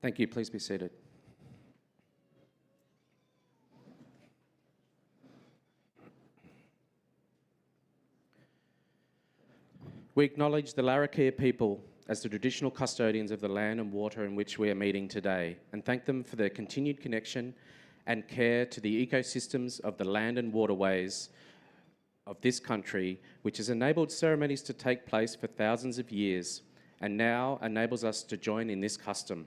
Thank you. Please be seated. We acknowledge the Larrakia people as the traditional custodians of the land and water in which we are meeting today, and thank them for their continued connection and care to the ecosystems of the land and waterways of this country, which has enabled ceremonies to take place for thousands of years and now enables us to join in this custom.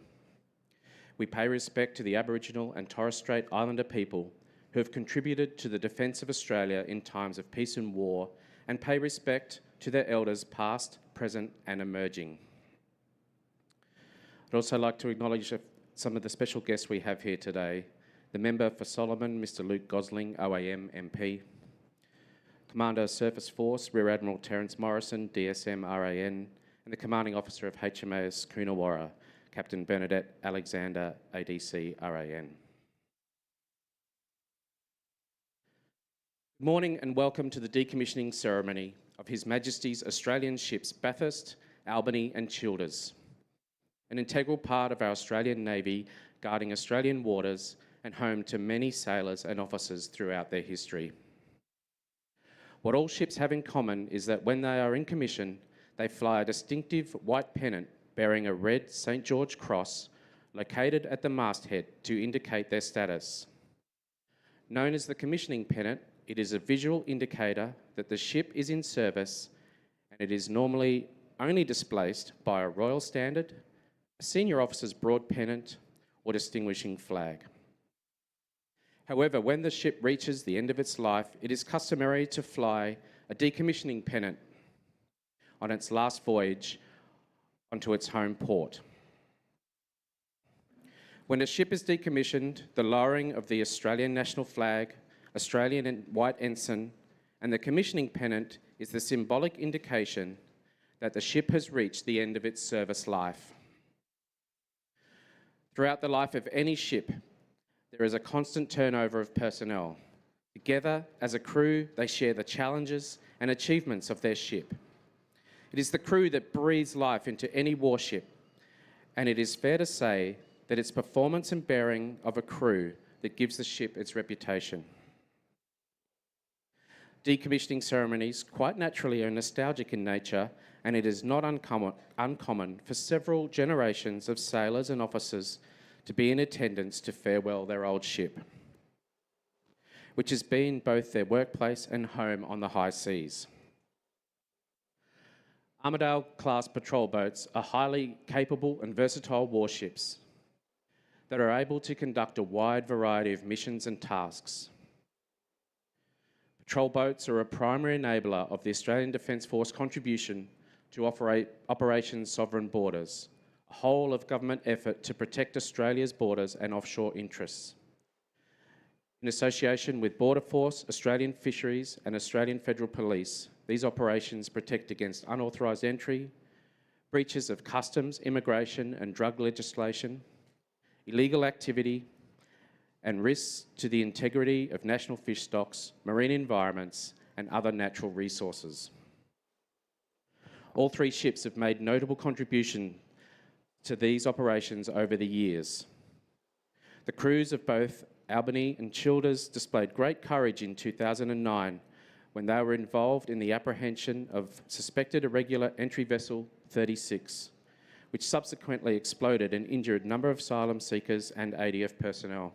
We pay respect to the Aboriginal and Torres Strait Islander people who have contributed to the defence of Australia in times of peace and war, and pay respect to their elders past, present and emerging. I'd also like to acknowledge some of the special guests we have here today. The Member for Solomon, Mr Luke Gosling, OAM MP. Commander Surface Force, Rear Admiral Terence Morrison, DSM RAN, and the Commanding Officer of HMAS Coonawarra, Captain Bernadette Alexander, ADC RAN. Good morning and welcome to the decommissioning ceremony of His Majesty's Australian ships Bathurst, Albany and Childers, an integral part of our Australian Navy guarding Australian waters and home to many sailors and officers throughout their history. What all ships have in common is that when they are in commission, they fly a distinctive white pennant bearing a red St. George cross located at the masthead to indicate their status. Known as the commissioning pennant, it is a visual indicator that the ship is in service, and it is normally only displaced by a royal standard, a senior officer's broad pennant, or distinguishing flag. However, when the ship reaches the end of its life, it is customary to fly a decommissioning pennant on its last voyage onto its home port. When a ship is decommissioned, the lowering of the Australian national flag, Australian and white ensign, and the commissioning pennant is the symbolic indication that the ship has reached the end of its service life. Throughout the life of any ship, there is a constant turnover of personnel. Together, as a crew, they share the challenges and achievements of their ship. It is the crew that breathes life into any warship, and it is fair to say that it's performance and bearing of a crew that gives the ship its reputation. Decommissioning ceremonies quite naturally are nostalgic in nature, and it is not uncommon for several generations of sailors and officers to be in attendance to farewell their old ship, which has been both their workplace and home on the high seas. Armidale Class Patrol Boats are highly capable and versatile warships that are able to conduct a wide variety of missions and tasks. Patrol boats are a primary enabler of the Australian Defence Force contribution to Operation Sovereign Borders, a whole of government effort to protect Australia's borders and offshore interests. In association with Border Force, Australian Fisheries and Australian Federal Police, these operations protect against unauthorised entry, breaches of customs, immigration and drug legislation, illegal activity, and risks to the integrity of national fish stocks, marine environments, and other natural resources. All three ships have made notable contribution to these operations over the years. The crews of both Albany and Childers displayed great courage in 2009 when they were involved in the apprehension of suspected irregular entry vessel 36, which subsequently exploded and injured a number of asylum seekers and ADF personnel.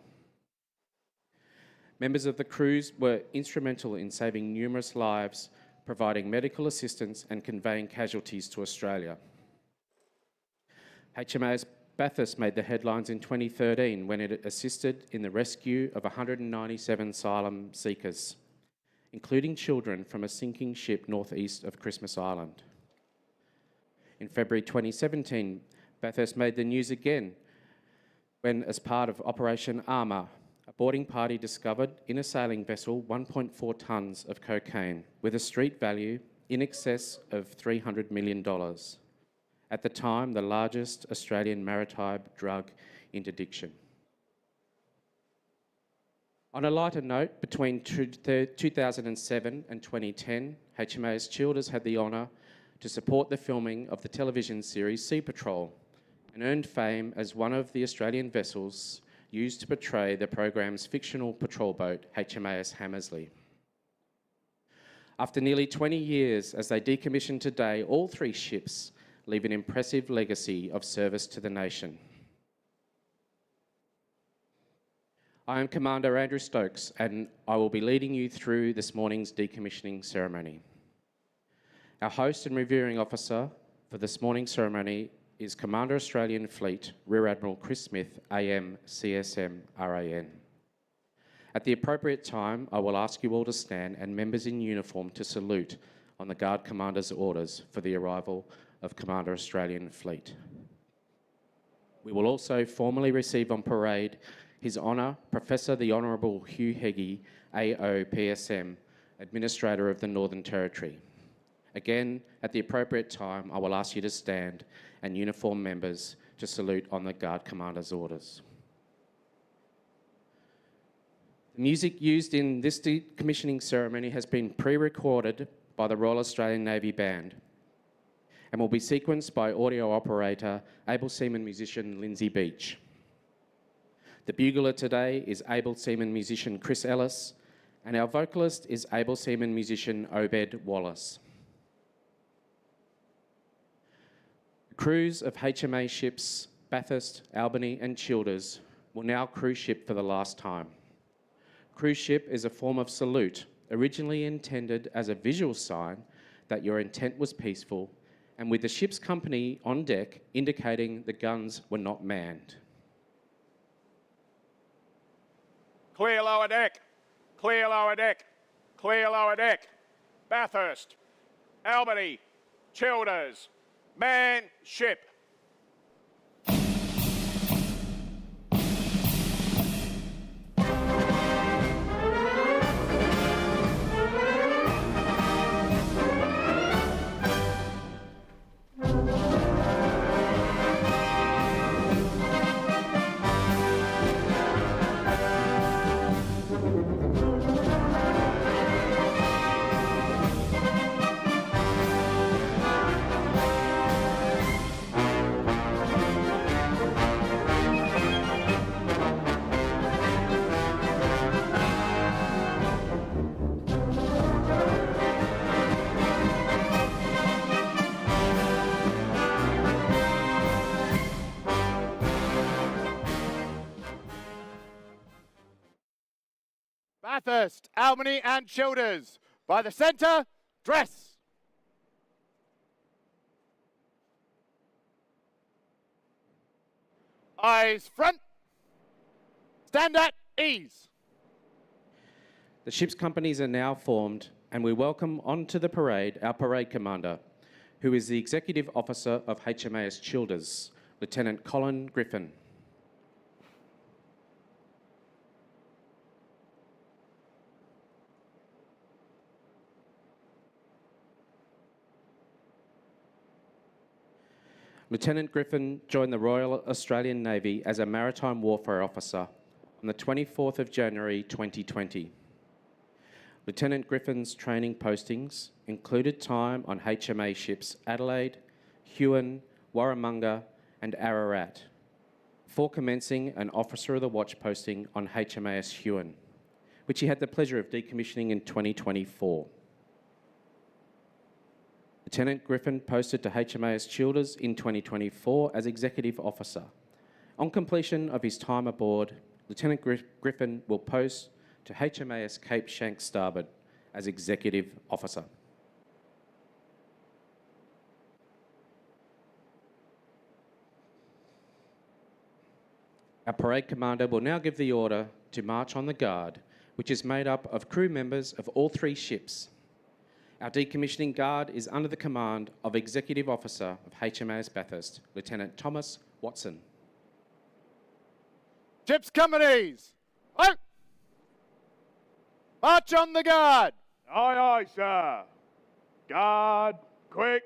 Members of the crews were instrumental in saving numerous lives, providing medical assistance and conveying casualties to Australia. HMAS Bathurst made the headlines in 2013 when it assisted in the rescue of 197 asylum seekers, including children from a sinking ship northeast of Christmas Island. In February 2017, Bathurst made the news again when, as part of Operation Armour, a boarding party discovered in a sailing vessel 1.4 tonnes of cocaine with a street value in excess of $300 million. At the time, the largest Australian maritime drug interdiction. On a lighter note, between 2007 and 2010, HMAS Childers had the honour to support the filming of the television series Sea Patrol and earned fame as one of the Australian vessels used to portray the programme's fictional patrol boat, HMAS Hammersley. After nearly 20 years as they decommission today, all 3 ships leave an impressive legacy of service to the nation. I am Commander Andrew Stokes, and I will be leading you through this morning's decommissioning ceremony. Our host and reviewing officer for this morning's ceremony is Commander Australian Fleet, Rear Admiral Chris Smith, AM, CSM, RAN. At the appropriate time, I will ask you all to stand and members in uniform to salute on the Guard Commander's orders for the arrival of Commander Australian Fleet. We will also formally receive on parade His Honour, Professor the Honourable Hugh Heggie, AOPSM, Administrator of the Northern Territory. Again, at the appropriate time, I will ask you to stand and uniform members to salute on the Guard Commander's orders. The music used in this decommissioning ceremony has been pre-recorded by the Royal Australian Navy Band and will be sequenced by audio operator, able seaman musician Lindsay Beach. The bugler today is able seaman musician Chris Ellis, and our vocalist is able seaman musician Obed Wallace. The crews of HMA ships Bathurst, Albany and Childers will now cruise ship for the last time. Cruise ship is a form of salute, originally intended as a visual sign that your intent was peaceful, and with the ship's company on deck indicating the guns were not manned. Clear lower deck, clear lower deck, clear lower deck. Bathurst, Albany, Childers, man ship. Bathurst, Albany and Childers. By the centre, dress. Eyes front. Stand at ease. The ship's companies are now formed, and we welcome onto the parade our parade commander, who is the Executive Officer of HMAS Childers, Lieutenant Colin Griffin. Lieutenant Griffin joined the Royal Australian Navy as a Maritime Warfare Officer on the 24th of January 2020. Lieutenant Griffin's training postings included time on HMA ships Adelaide, Huon, Warramunga and Ararat, before commencing an Officer of the Watch posting on HMAS Huon, which he had the pleasure of decommissioning in 2024. Lieutenant Griffin posted to HMAS Childers in 2024 as Executive Officer. On completion of his time aboard, Lieutenant Griffin will post to HMAS Cape Shanks Starboard as Executive Officer. Our parade commander will now give the order to march on the guard, which is made up of crew members of all 3 ships. Our decommissioning guard is under the command of Executive Officer of HMAS Bathurst, Lieutenant Thomas Watson. Ships companies, out! March on the guard. Aye, aye, sir. Guard, quick.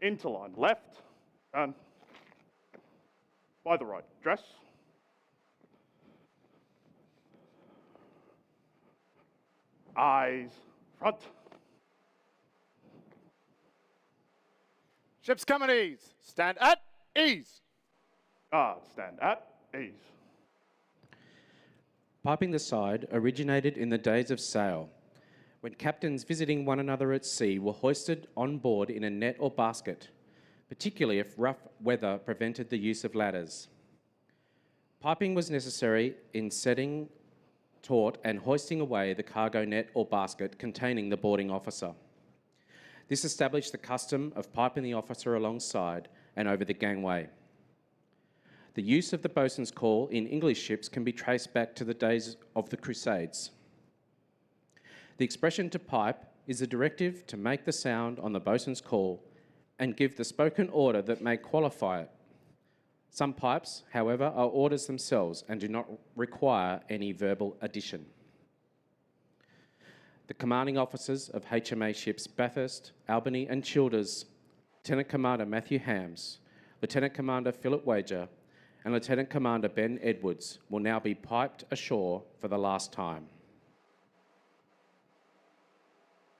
interline left, and by the right, dress. Eyes front. Ships companies, stand at ease. Guard, stand at ease. Piping the side originated in the days of sail, when captains visiting one another at sea were hoisted on board in a net or basket, particularly if rough weather prevented the use of ladders. Piping was necessary in setting taut and hoisting away the cargo net or basket containing the boarding officer. This established the custom of piping the officer alongside and over the gangway. The use of the boatswain's call in English ships can be traced back to the days of the Crusades. The expression to pipe is a directive to make the sound on the boatswain's call and give the spoken order that may qualify it. Some pipes, however, are orders themselves and do not require any verbal addition. The commanding officers of HMA ships Bathurst, Albany and Childers, Lieutenant Commander Matthew Hams, Lieutenant Commander Philip Wager and Lieutenant Commander Ben Edwards will now be piped ashore for the last time.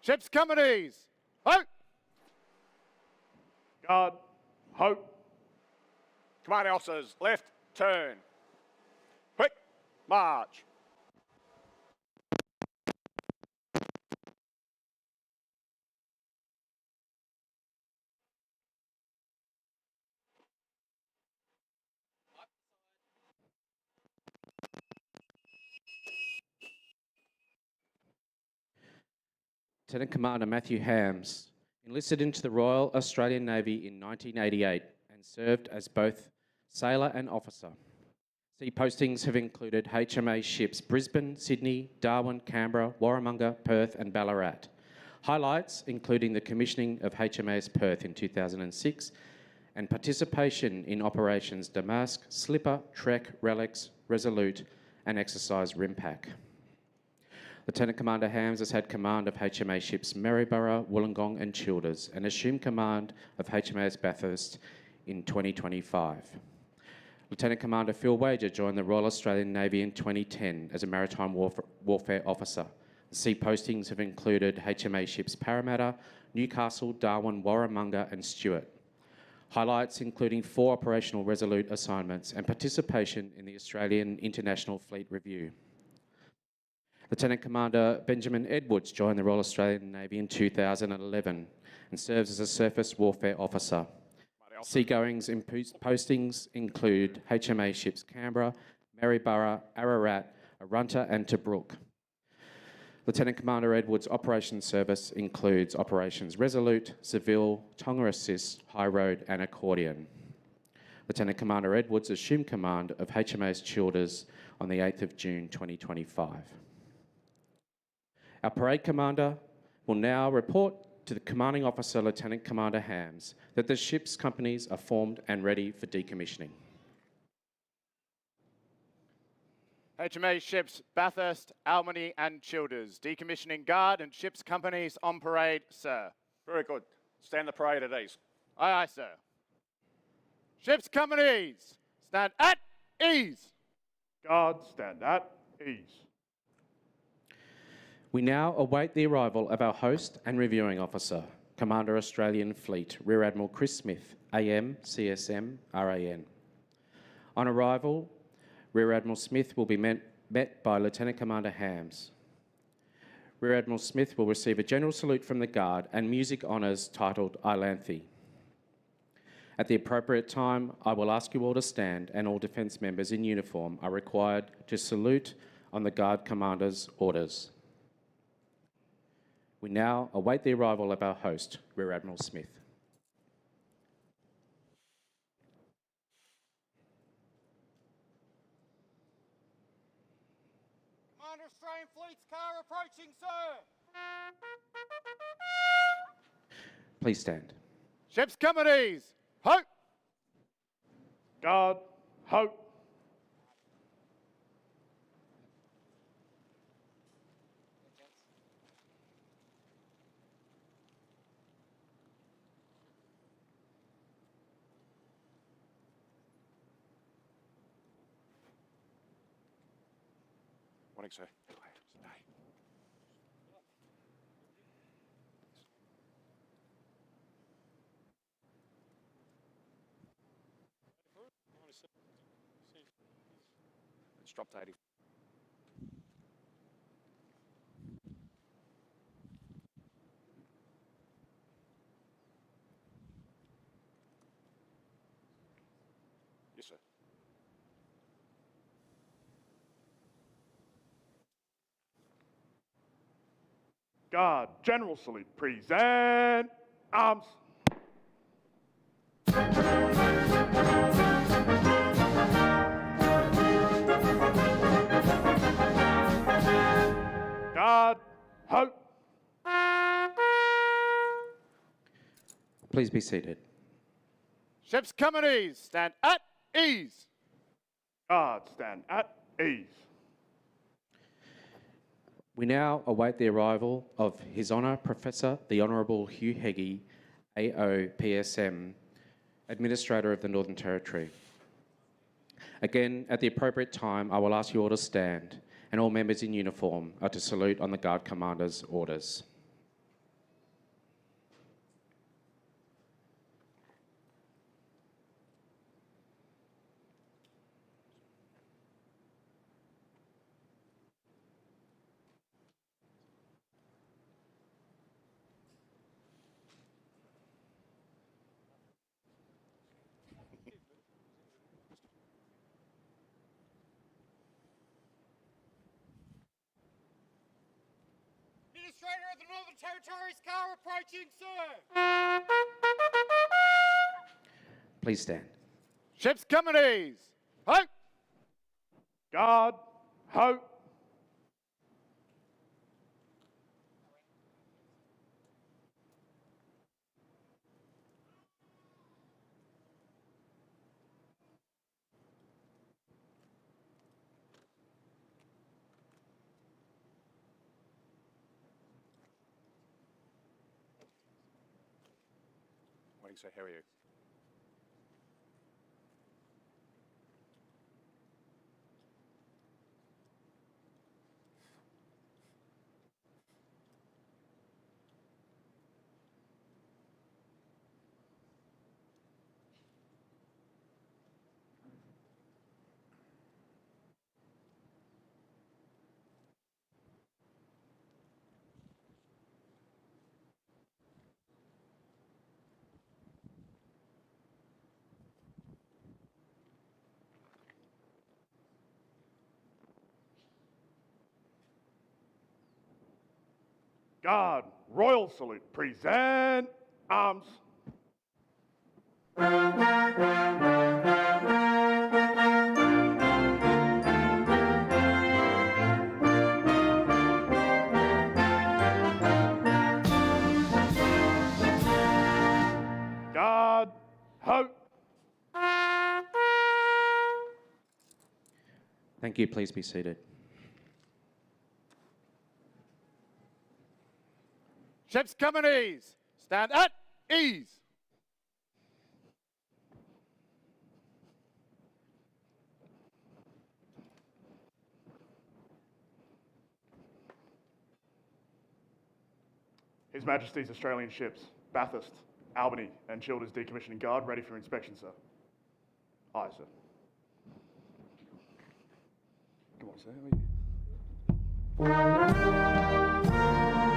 Ships companies, hope. Guard, hope. Commanding officers, left, turn. Quick, march. Lieutenant Commander Matthew Hams enlisted into the Royal Australian Navy in 1988 and served as both sailor and officer. Sea postings have included HMA ships Brisbane, Sydney, Darwin, Canberra, Warramunga, Perth and Ballarat. Highlights including the commissioning of HMAS Perth in 2006 and participation in operations Damask, Slipper, Trek, Relics, Resolute and exercise Rimpak. Lieutenant Commander Hams has had command of HMA ships Maryborough, Wollongong and Childers and assumed command of HMAS Bathurst in 2025. Lieutenant Commander Phil Wager joined the Royal Australian Navy in 2010 as a maritime warfare officer. The sea postings have included HMA ships Parramatta, Newcastle, Darwin, Warramunga and Stewart. Highlights including 4 operational Resolute assignments and participation in the Australian International Fleet Review. Lieutenant Commander Benjamin Edwards joined the Royal Australian Navy in 2011 and serves as a surface warfare officer. Seagoings in postings include HMA ships Canberra, Maryborough, Ararat, Arunta and Tobruk. Lieutenant Commander Edwards' operations service includes operations Resolute, Seville, Tonga Assist, High Road and Accordion. Lieutenant Commander Edwards assumed command of HMAS Childers on the 8th of June 2025. Our parade commander will now report to the commanding officer, Lieutenant Commander Hams, that the ship's companies are formed and ready for decommissioning. HMA ships Bathurst, Albany and Childers. Decommissioning guard and ships companies on parade, sir. Very good. Stand the parade at ease. Aye, aye, sir. Ships companies, stand at ease. Guard, stand at ease. We now await the arrival of our host and reviewing officer, Commander Australian Fleet, Rear Admiral Chris Smith, AM, CSM, RAN. On arrival, Rear Admiral Smith will be met by Lieutenant Commander Hams. Rear Admiral Smith will receive a general salute from the Guard and music honours titled Ilanthi. At the appropriate time, I will ask you all to stand and all Defence members in uniform are required to salute on the Guard Commander's orders. We now await the arrival of our host, Rear Admiral Smith. Commander Australian Fleet's car approaching, sir. Please stand. Ships companies, hope. Guard, hope. Morning, sir. It's dropped to 80. Yes, sir. Guard, General Salute, present arms. Guard, hope. Please be seated. Ships companies, stand at ease. Guard, stand at ease. We now await the arrival of His Honour Professor the Honourable Hugh Heggie, AOPSM, Administrator of the Northern Territory. Again, at the appropriate time, I will ask you all to stand, and all members in uniform are to salute on the Guard Commander's orders. Administrator of the Northern Territory's car approaching, sir. Please stand. Ships companies, hope. Guard, hope. Morning, sir. How are you? Guard, Royal Salute, present arms. Guard, hope. Thank you. Please be seated. Ships companies, stand at ease. His Majesty's Australian ships, Bathurst, Albany and Childers Decommissioning Guard, ready for inspection, sir. Aye, sir. Good morning, sir. How are you?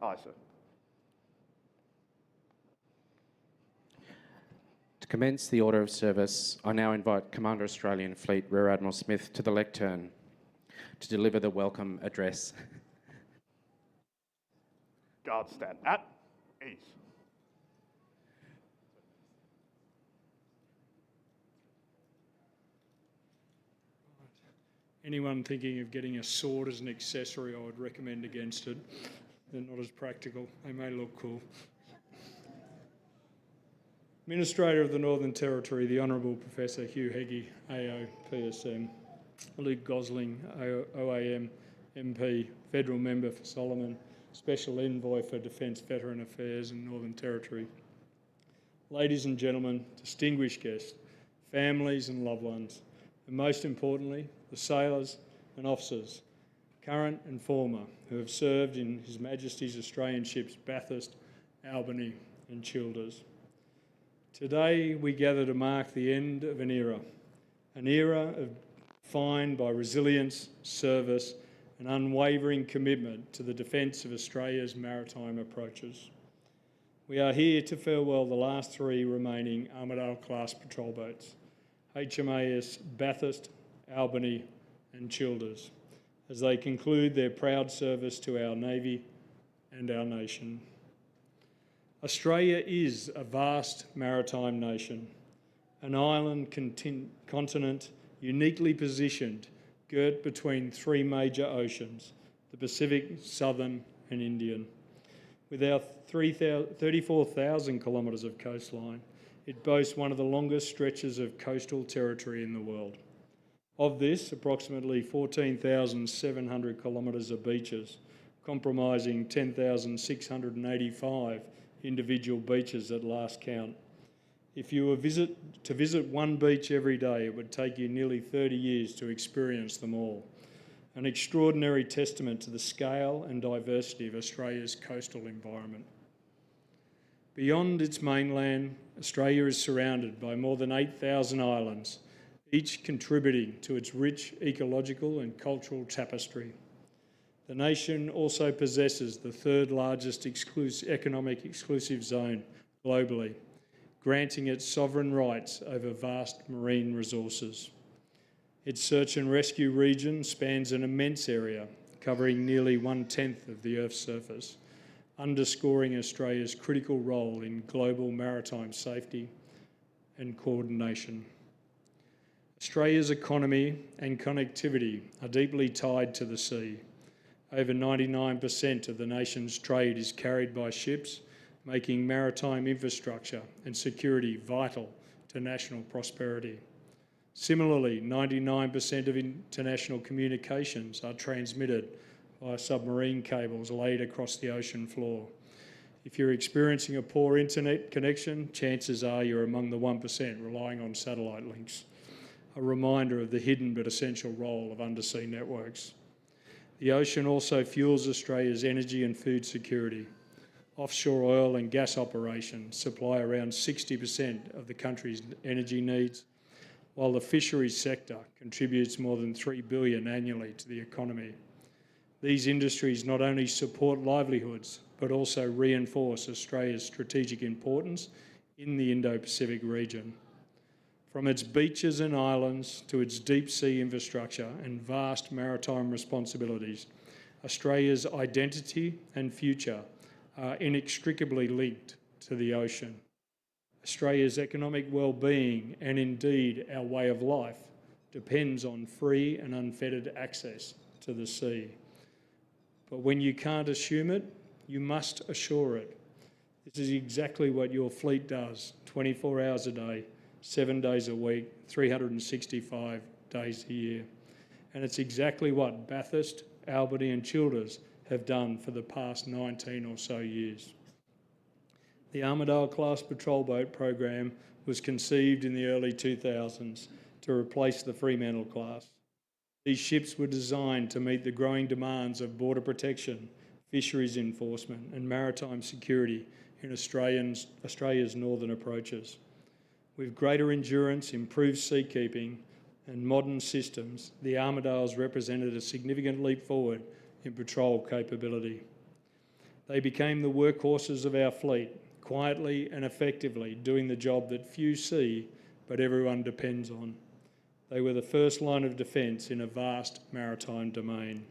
Aye, sir. To commence the order of service, I now invite Commander Australian Fleet Rear Admiral Smith to the lectern to deliver the welcome address. Guards stand at ease. Anyone thinking of getting a sword as an accessory, I would recommend against it. They're not as practical. They may look cool. Administrator of the Northern Territory, the Honourable Professor Hugh Heggie, AO, PSM. Luke Gosling, OAM, MP, Federal Member for Solomon, Special Envoy for Defence Veteran Affairs in Northern Territory. Ladies and gentlemen, distinguished guests, families and loved ones, and most importantly, the sailors and officers, current and former, who have served in His Majesty's Australian ships Bathurst, Albany and Childers. Today we gather to mark the end of an era defined by resilience, service and unwavering commitment to the defence of Australia's maritime approaches. We are here to farewell the last three remaining Armidale Class Patrol Boats, HMAS Bathurst, Albany and Childers, as they conclude their proud service to our Navy and our nation. Australia is a vast maritime nation, an island continent uniquely positioned, girt between three major oceans, the Pacific, Southern and Indian. With our 34,000 kilometres of coastline, it boasts one of the longest stretches of coastal territory in the world. Of this, approximately 14,700 kilometres of beaches, comprising 10,685 individual beaches at last count. If you were to visit one beach every day, it would take you nearly 30 years to experience them all. An extraordinary testament to the scale and diversity of Australia's coastal environment. Beyond its mainland, Australia is surrounded by more than 8,000 islands, each contributing to its rich ecological and cultural tapestry. The nation also possesses the third largest economic exclusive zone globally, granting it sovereign rights over vast marine resources. Its search and rescue region spans an immense area, covering nearly 1/10 of the Earth's surface, underscoring Australia's critical role in global maritime safety and coordination. Australia's economy and connectivity are deeply tied to the sea. Over 99% of the nation's trade is carried by ships, making maritime infrastructure and security vital to national prosperity. Similarly, 99% of international communications are transmitted via submarine cables laid across the ocean floor. If you're experiencing a poor internet connection, chances are you're among the 1% relying on satellite links. A reminder of the hidden but essential role of undersea networks. The ocean also fuels Australia's energy and food security. Offshore oil and gas operations supply around 60% of the country's energy needs, while the fisheries sector contributes more than $3 billion annually to the economy. These industries not only support livelihoods, but also reinforce Australia's strategic importance in the Indo-Pacific region. From its beaches and islands to its deep sea infrastructure and vast maritime responsibilities, Australia's identity and future are inextricably linked to the ocean. Australia's economic well-being and indeed our way of life depends on free and unfettered access to the sea. But when you can't assume it, you must assure it. This is exactly what your fleet does 24 hours a day, 7 days a week, 365 days a year. And it's exactly what Bathurst, Albany and Childers have done for the past 19 or so years. The Armidale Class Patrol Boat program was conceived in the early 2000s to replace the Fremantle class. These ships were designed to meet the growing demands of border protection, fisheries enforcement and maritime security in Australia's northern approaches. With greater endurance, improved seakeeping and modern systems, the Armidales represented a significant leap forward in patrol capability. They became the workhorses of our fleet, quietly and effectively doing the job that few see but everyone depends on. They were the first line of defence in a vast maritime domain.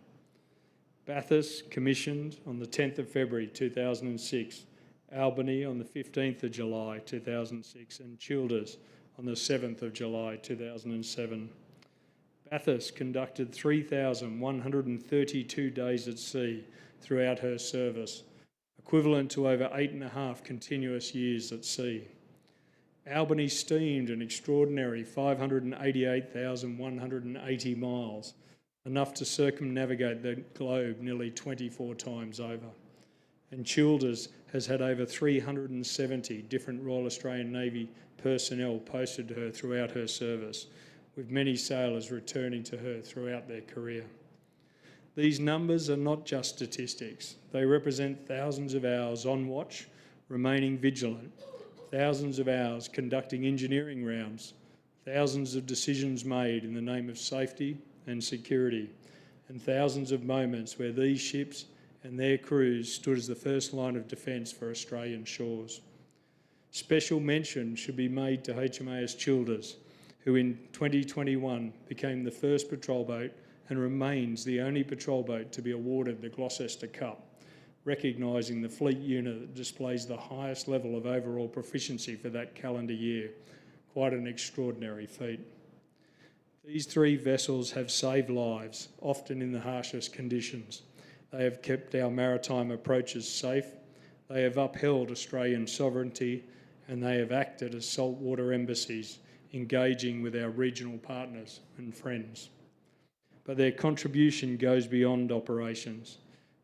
Bathurst commissioned on the 10th of February 2006, Albany on the 15th of July 2006 and Childers on the 7th of July 2007. Bathurst conducted 3,132 days at sea throughout her service, equivalent to over 8.5 continuous years at sea. Albany steamed an extraordinary 588,180 miles, enough to circumnavigate the globe nearly 24 times over. And Childers has had over 370 different Royal Australian Navy personnel posted to her throughout her service, with many sailors returning to her throughout their career. These numbers are not just statistics. They represent thousands of hours on watch, remaining vigilant, thousands of hours conducting engineering rounds, thousands of decisions made in the name of safety and security, and thousands of moments where these ships and their crews stood as the first line of defence for Australian shores. Special mention should be made to HMAS Childers, who in 2021 became the first patrol boat and remains the only patrol boat to be awarded the Gloucester Cup, recognising the fleet unit that displays the highest level of overall proficiency for that calendar year. Quite an extraordinary feat. These three vessels have saved lives, often in the harshest conditions. They have kept our maritime approaches safe, they have upheld Australian sovereignty, and they have acted as saltwater embassies, engaging with our regional partners and friends. But their contribution goes beyond operations.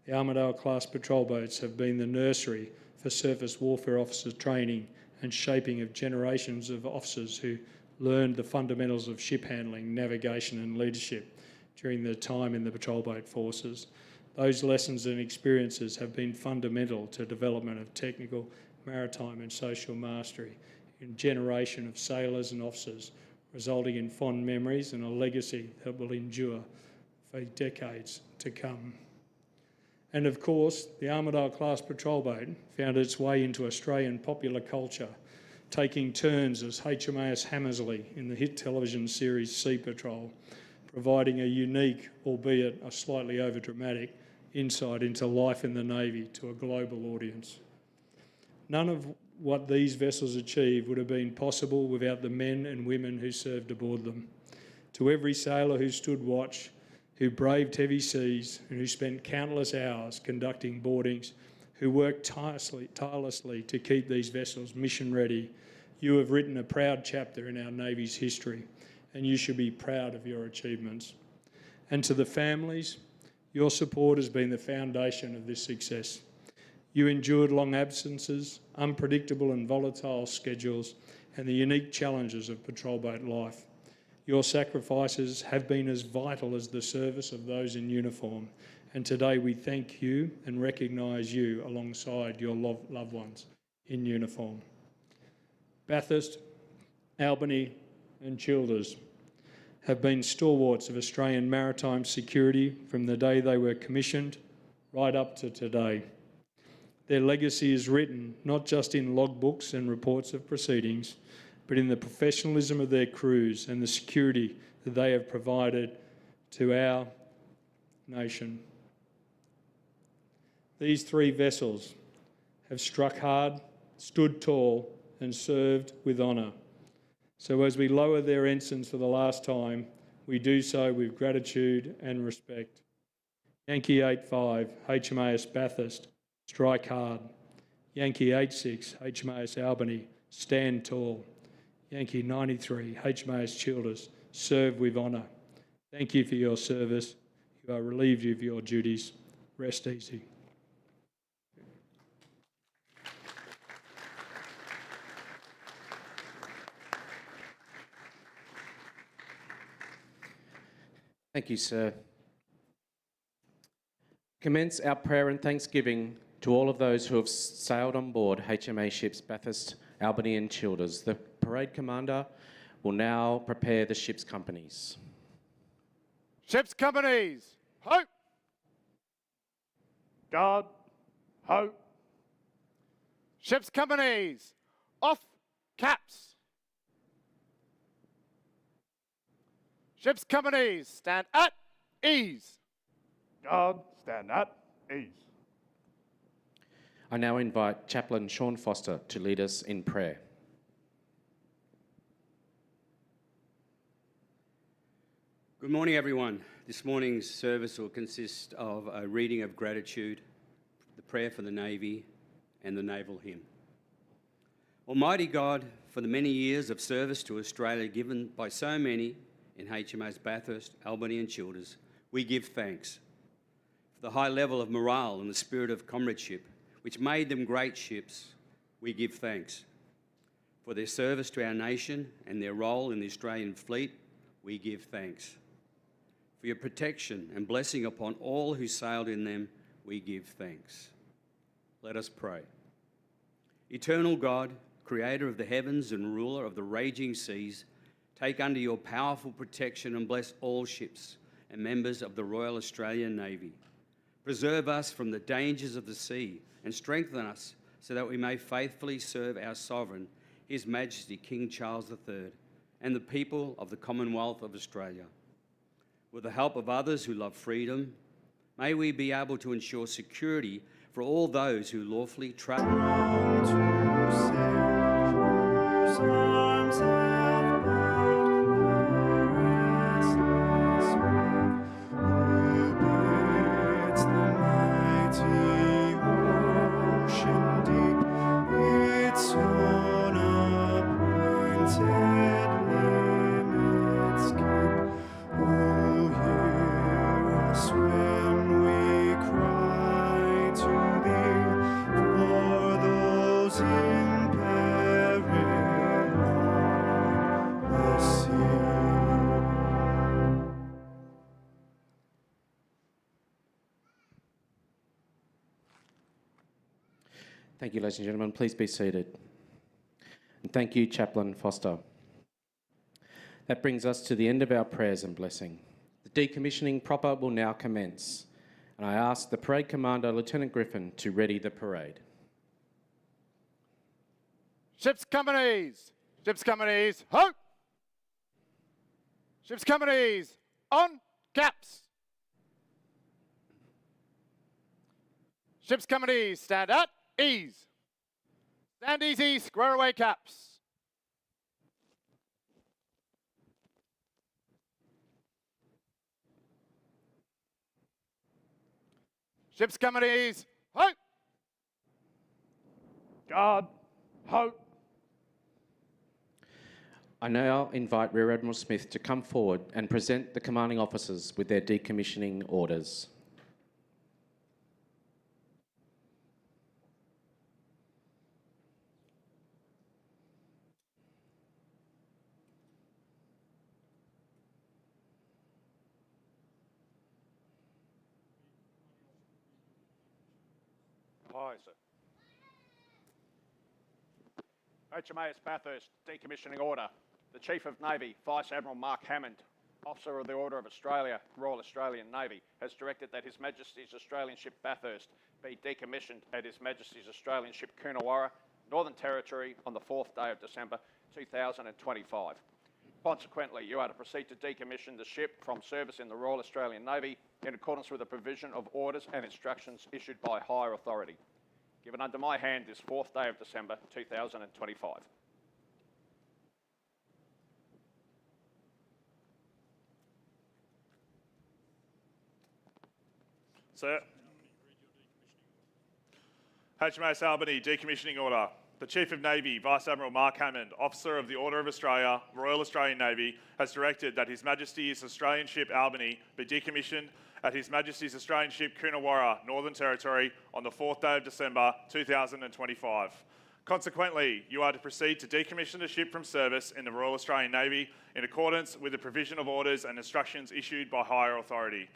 The Armidale Class Patrol Boats have been the nursery for surface warfare officer training and shaping of generations of officers who learned the fundamentals of ship handling, navigation and leadership during their time in the patrol boat forces. Those lessons and experiences have been fundamental to development of technical, maritime and social mastery in a generation of sailors and officers, resulting in fond memories and a legacy that will endure for decades to come. And of course, the Armidale Class Patrol Boat found its way into Australian popular culture, taking turns as HMAS Hammersley in the hit television series Sea Patrol, providing a unique, albeit a slightly overdramatic, insight into life in the Navy to a global audience. None of what these vessels achieved would have been possible without the men and women who served aboard them. To every sailor who stood watch, who braved heavy seas, and who spent countless hours conducting boardings, who worked tirelessly to keep these vessels mission ready, you have written a proud chapter in our Navy's history, and you should be proud of your achievements. And to the families, your support has been the foundation of this success. You endured long absences, unpredictable and volatile schedules, and the unique challenges of patrol boat life. Your sacrifices have been as vital as the service of those in uniform, and today we thank you and recognise you alongside your loved ones in uniform. Bathurst, Albany and Childers have been stalwarts of Australian maritime security from the day they were commissioned right up to today. Their legacy is written not just in logbooks and reports of proceedings, but in the professionalism of their crews and the security that they have provided to our nation. These three vessels have struck hard, stood tall, and served with honour. So as we lower their ensigns for the last time, we do so with gratitude and respect. Yankee 85, HMAS Bathurst, strike hard. Yankee 86, HMAS Albany, stand tall. Yankee 93, HMAS Childers, serve with honour. Thank you for your service. You are relieved of your duties. Rest easy. Thank you, sir. Commence our prayer and thanksgiving to all of those who have sailed on board HMA ships Bathurst, Albany and Childers. The parade commander will now prepare the ship's companies. Ships companies, hope! Guard, Ho. Ships companies, off caps. Ships companies, stand at ease. Guard, stand at ease. I now invite Chaplain Sean Foster to lead us in prayer. Good morning, everyone. This morning's service will consist of a reading of gratitude, the prayer for the Navy, and the naval hymn. Almighty God, for the many years of service to Australia given by so many in HMAS Bathurst, Albany and Childers, we give thanks. For the high level of morale and the spirit of comradeship, which made them great ships, we give thanks. For their service to our nation and their role in the Australian fleet, we give thanks. For your protection and blessing upon all who sailed in them, we give thanks. Let us pray. Eternal God, creator of the heavens and ruler of the raging seas, take under your powerful protection and bless all ships and members of the Royal Australian Navy. Preserve us from the dangers of the sea and strengthen us so that we may faithfully serve our Sovereign, His Majesty King Charles III, and the people of the Commonwealth of Australia. With the help of others who love freedom, may we be able to ensure security for all those who lawfully travel. Thank you, ladies and gentlemen. Please be seated. And thank you, Chaplain Foster. That brings us to the end of our prayers and blessing. The decommissioning proper will now commence, and I ask the Parade Commander, Lieutenant Griffin, to ready the parade. Ships companies, ho! Ships companies, on caps. Ships companies, stand at ease. Stand easy, square away caps. Ships companies, ho! Guard, ho. I now invite Rear Admiral Smith to come forward and present the commanding officers with their decommissioning orders. Aye, sir. HMAS Bathurst Decommissioning Order. The Chief of Navy, Vice Admiral Mark Hammond, Officer of the Order of Australia, Royal Australian Navy, has directed that His Majesty's Australian ship Bathurst be decommissioned at His Majesty's Australian ship Coonawarra, Northern Territory, on the 4th day of December 2025. Consequently, you are to proceed to decommission the ship from service in the Royal Australian Navy in accordance with the provision of orders and instructions issued by higher authority. Given under my hand this 4th day of December 2025. Sir. HMAS Albany Decommissioning Order. The Chief of Navy, Vice Admiral Mark Hammond, Officer of the Order of Australia, Royal Australian Navy, has directed that His Majesty's Australian ship Albany be decommissioned at His Majesty's Australian ship Coonawarra, Northern Territory, on the 4th day of December 2025. Consequently, you are to proceed to decommission the ship from service in the Royal Australian Navy in accordance with the provision of orders and instructions issued by higher authority.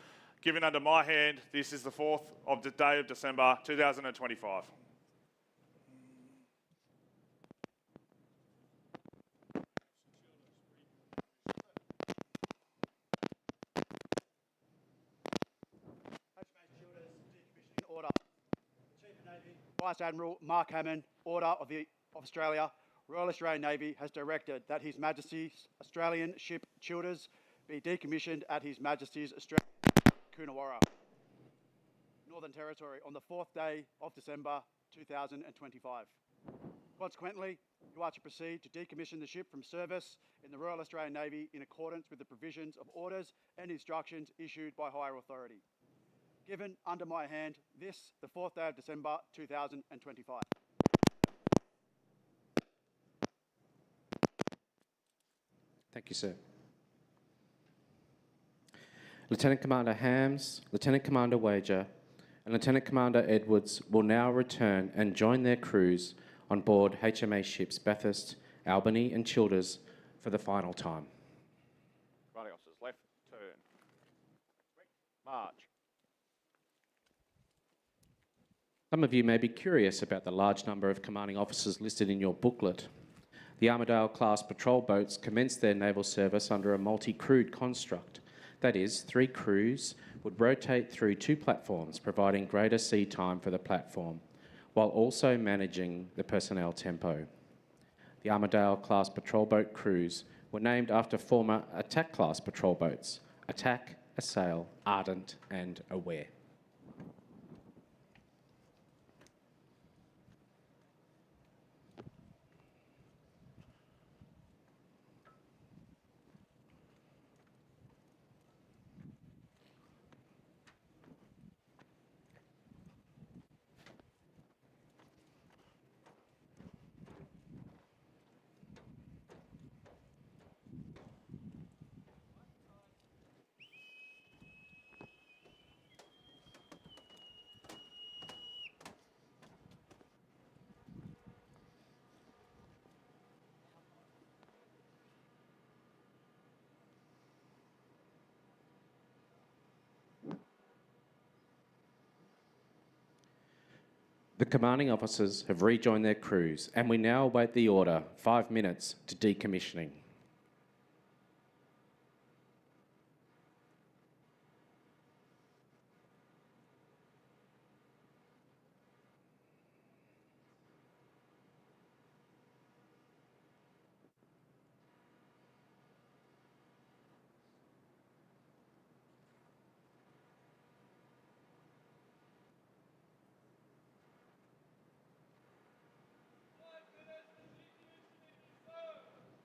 Given under my hand, this is the 4th of the day of December 2025. Order. The Chief of Navy Vice Admiral Mark Hammond, Order of Australia, Royal Australian Navy, has directed that His Majesty's Australian ship Childers be decommissioned at His Majesty's Australian Coonawarra, Northern Territory, on the 4th day of December 2025. Consequently, you are to proceed to decommission the ship from service in the Royal Australian Navy in accordance with the provisions of orders and instructions issued by higher authority. Given under my hand this, the 4th day of December 2025. Thank you, sir. Lieutenant Commander Hams, Lieutenant Commander Wager, and Lieutenant Commander Edwards will now return and join their crews on board HMAS ships Bathurst, Albany and Childers for the final time. Commanding officers, left turn. March. Some of you may be curious about the large number of commanding officers listed in your booklet. The Armidale Class Patrol Boats commenced their naval service under a multi-crewed construct. That is, 3 crews would rotate through 2 platforms, providing greater sea time for the platform, while also managing the personnel tempo. The Armidale Class Patrol Boat crews were named after former Attack Class Patrol Boats: Attack, Assail, Ardent and Aware. The commanding officers have rejoined their crews, and we now await the order, 5 minutes to decommissioning.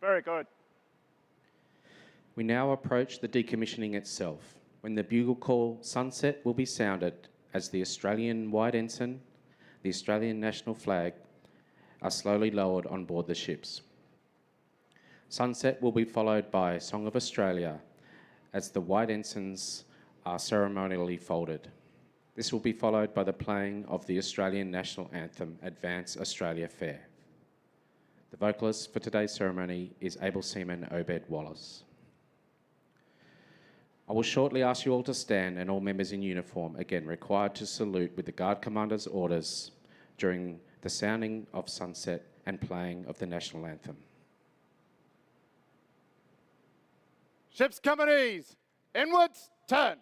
Very good. We now approach the decommissioning itself, when the bugle call sunset will be sounded as the Australian white ensign, the Australian national flag, are slowly lowered on board the ships. Sunset will be followed by Song of Australia as the white ensigns are ceremonially folded. This will be followed by the playing of the Australian national anthem, Advance Australia Fair. The vocalist for today's ceremony is Able Seaman Obed Wallace. I will shortly ask you all to stand, and all members in uniform, again required to salute with the Guard Commander's orders during the sounding of sunset and playing of the national anthem. Ships companies, inwards, turn.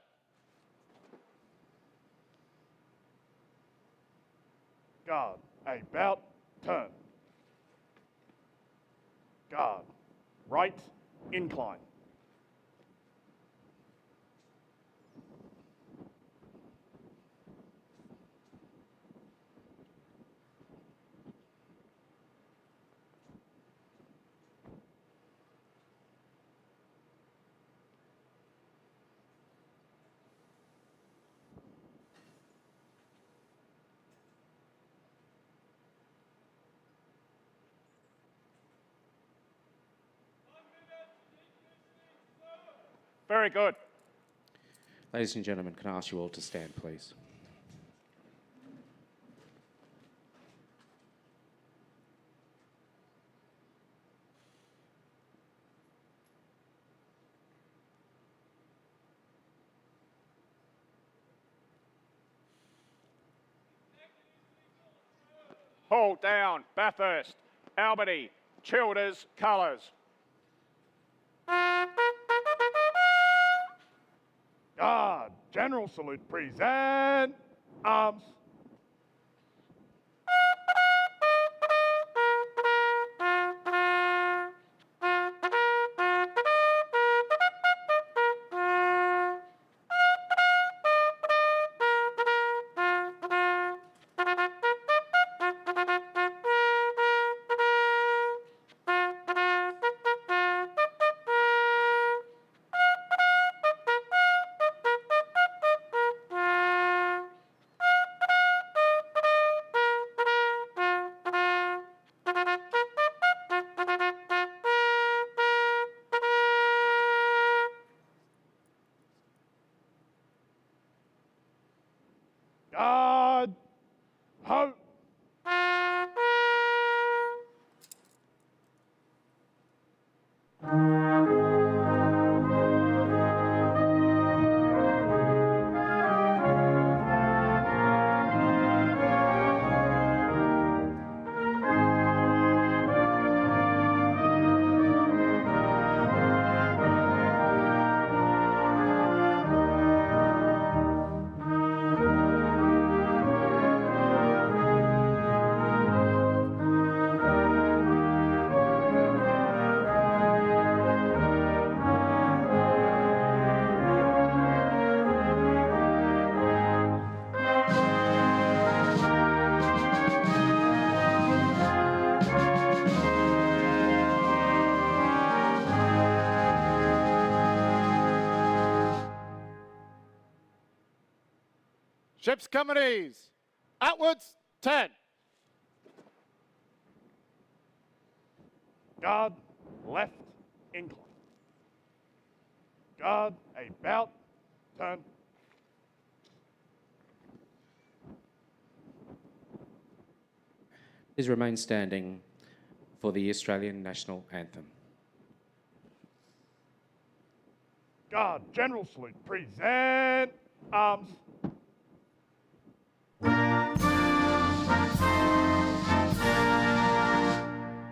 Guard, about, turn. Guard, right, incline. Very good. Ladies and gentlemen, can I ask you all to stand, please? Hold down, Bathurst, Albany, Childers, colours. Guard, general salute, present, arms. Ships companies, outwards, 10. Guard, left, incline. Guard, about, turn. Please remain standing for the Australian National Anthem. Guard, general salute, present arms.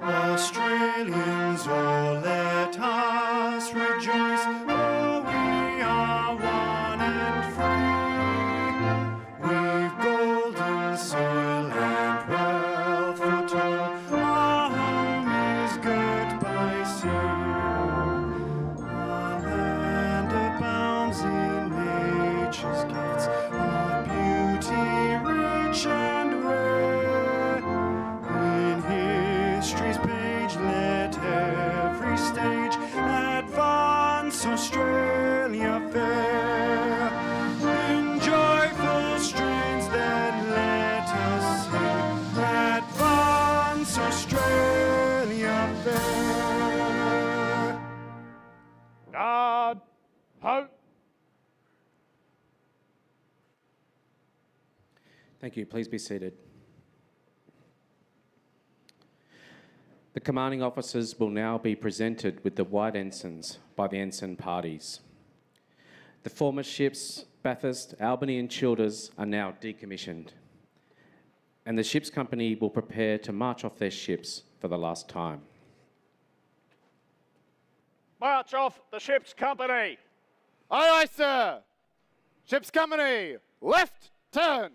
Australians, oh, let us rejoice, for we are one and free. We've golden soil and wealth for toil, our home is girt by sea. Our land abounds in nature's gifts of beauty rich and rare. In history's page, let every stage advance Australia fair. In joyful strains, then let us sing, advance Australia fair. Guard, ho. Thank you. Please be seated. The commanding officers will now be presented with the white ensigns by the ensign parties. The former ships Bathurst, Albany and Childers are now decommissioned, and the ship's company will prepare to march off their ships for the last time. March off the ship's company. Aye, aye, sir. Ships company, left, turn.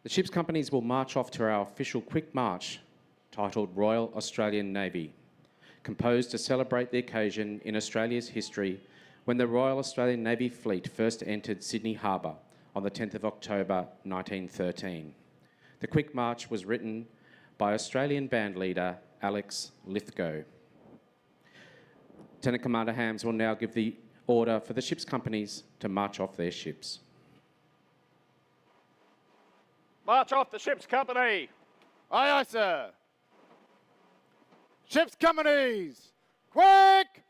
The ship's companies will march off to our official quick march titled Royal Australian Navy, composed to celebrate the occasion in Australia's history when the Royal Australian Navy fleet first entered Sydney Harbour on the 10th of October 1913. The quick march was written by Australian band leader Alex Lithgow. Lieutenant Commander Hams will now give the order for the ship's companies to march off their ships. March off the ship's company. Aye, aye, sir. Ships companies, quick!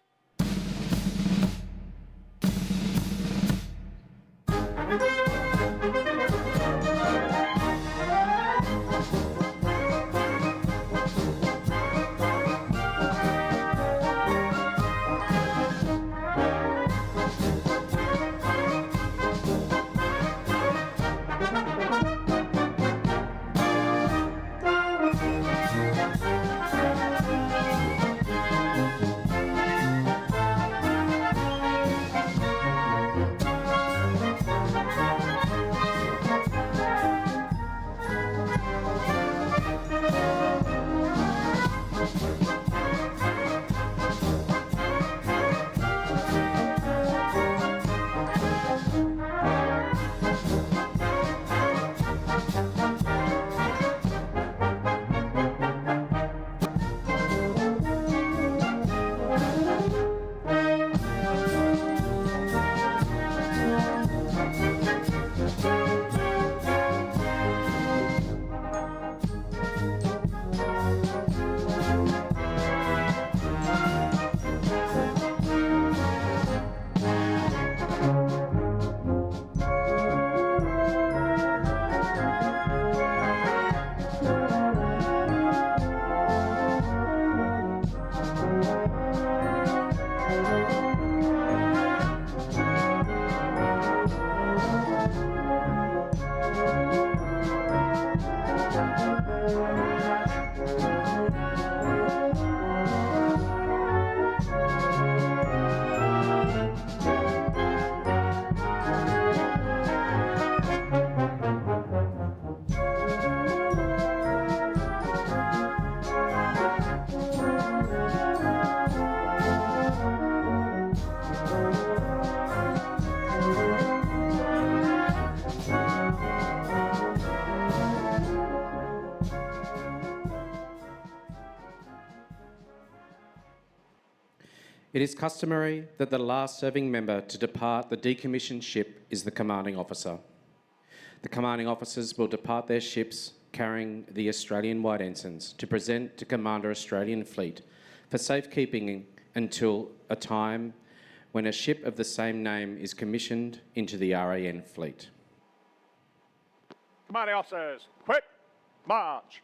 It is customary that the last serving member to depart the decommissioned ship is the commanding officer. The commanding officers will depart their ships carrying the Australian white ensigns to present to Commander Australian Fleet for safekeeping until a time when a ship of the same name is commissioned into the RAN fleet. Commanding officers, quick, march.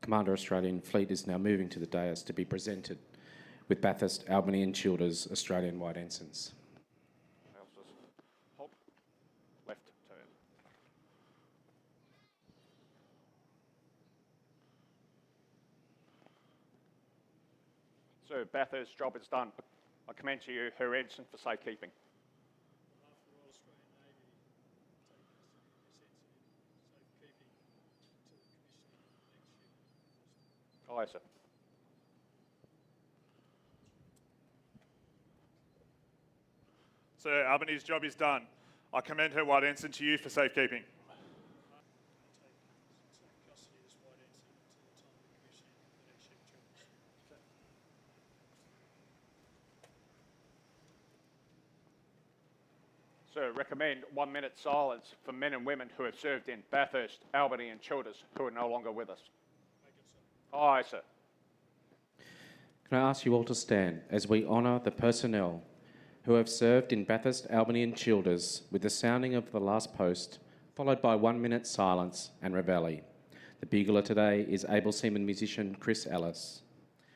Commander Australian Fleet is now moving to the dais to be presented with Bathurst, Albany and Childers Australian white ensigns. Officers, halt, left turn. Sir, Bathurst's job is done. I commend to you her ensign for safekeeping. Aye, sir. Sir, Albany's job is done. I commend her white ensign to you for safekeeping. Sir, recommend 1 minute silence for men and women who have served in Bathurst, Albany and Childers who are no longer with us. Aye, sir. Can I ask you all to stand as we honour the personnel who have served in Bathurst, Albany and Childers with the sounding of the last post, followed by 1 minute silence and reveille. The bugler today is able seaman musician Chris Ellis.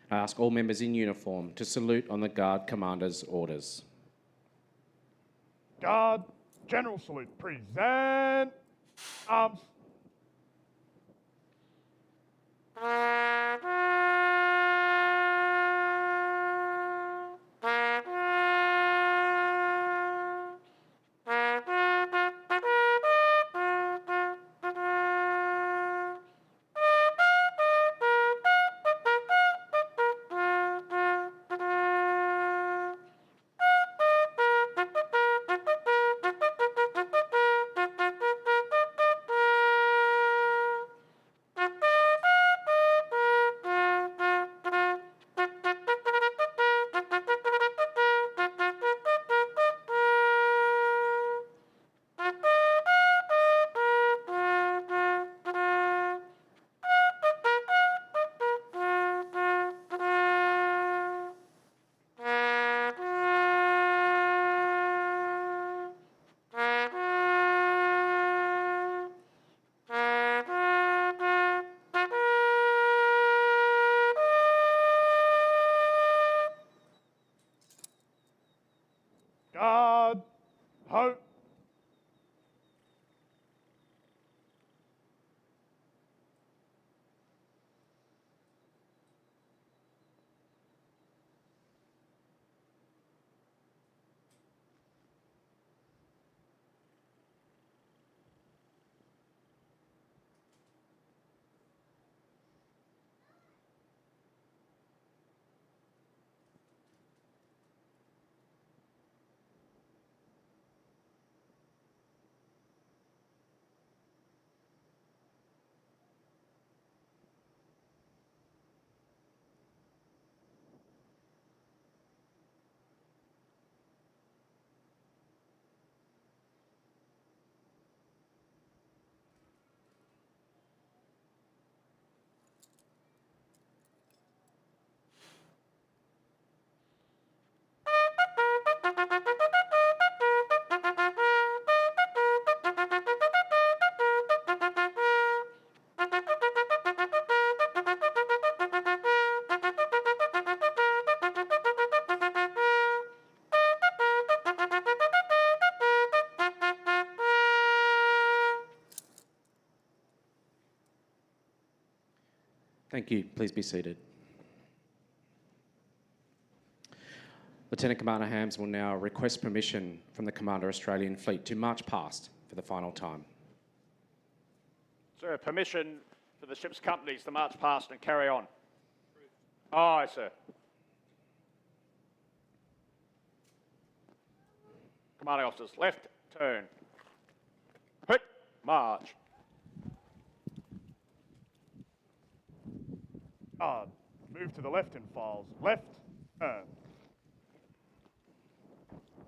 I ask all members in uniform to salute on the Guard Commander's orders. Guard, general salute, present arms. Thank you. Please be seated. Lieutenant Commander Hams will now request permission from the Commander Australian Fleet to march past for the final time. Sir, permission for the ship's companies to march past and carry on. Aye, sir. Commanding officers, left, turn. Hit, march. Move to the left in files. Left, turn.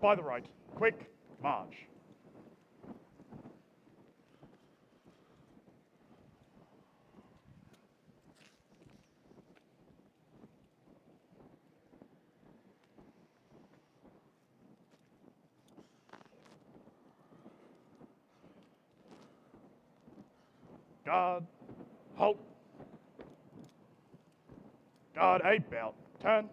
By the right, quick, march. Guard, halt. Guard 8 belt, turn.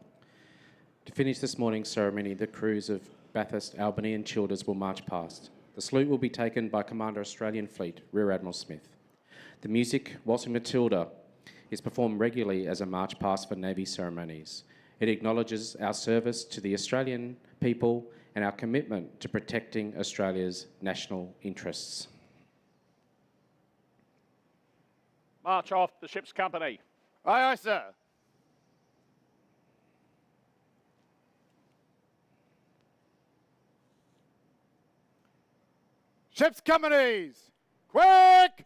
To finish this morning's ceremony, the crews of Bathurst, Albany and Childers will march past. The salute will be taken by Commander Australian Fleet, Rear Admiral Smith. The music, Waltzing Matilda, is performed regularly as a march past for Navy ceremonies. It acknowledges our service to the Australian people and our commitment to protecting Australia's national interests. March off the ship's company. Aye, aye, sir. Ship's companies, quick!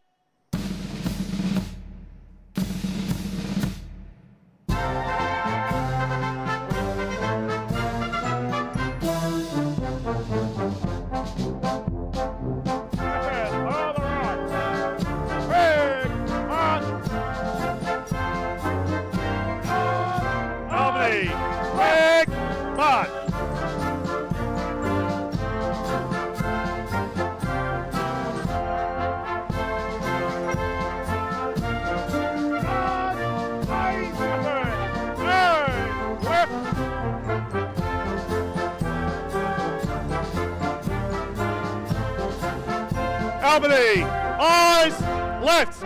Albany, eyes left.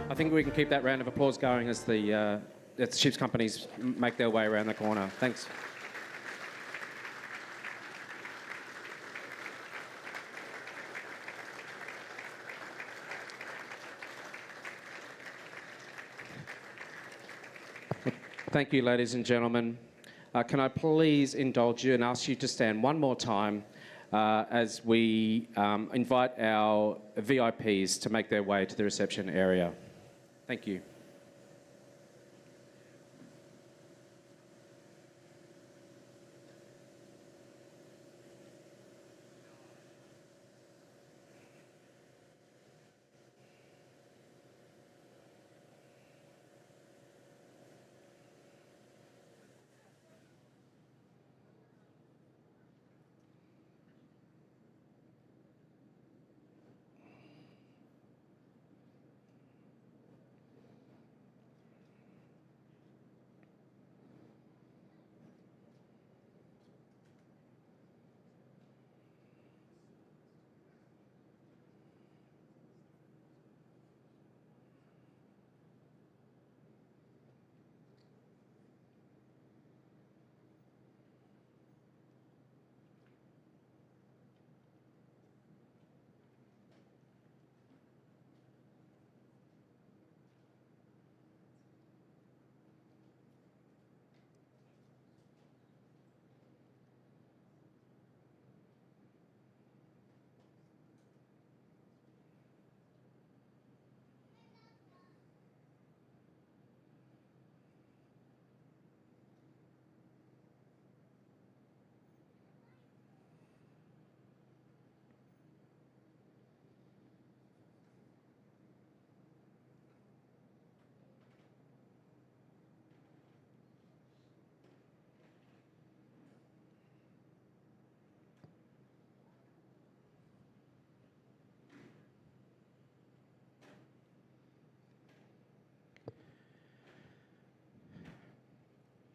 I think we can keep that round of applause going as the ship's companies make their way around the corner. Thanks. Thank you, ladies and gentlemen. Can I please indulge you and ask you to stand one more time as we invite our VIPs to make their way to the reception area. Thank you.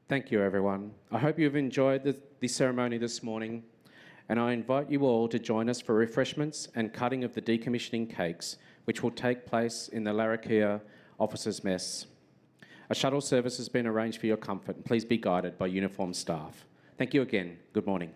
Thank you, everyone. I hope you've enjoyed the ceremony this morning, and I invite you all to join us for refreshments and cutting of the decommissioning cakes, which will take place in the Larrakia Officers' Mess. A shuttle service has been arranged for your comfort, and please be guided by uniformed staff. Thank you again. Good morning.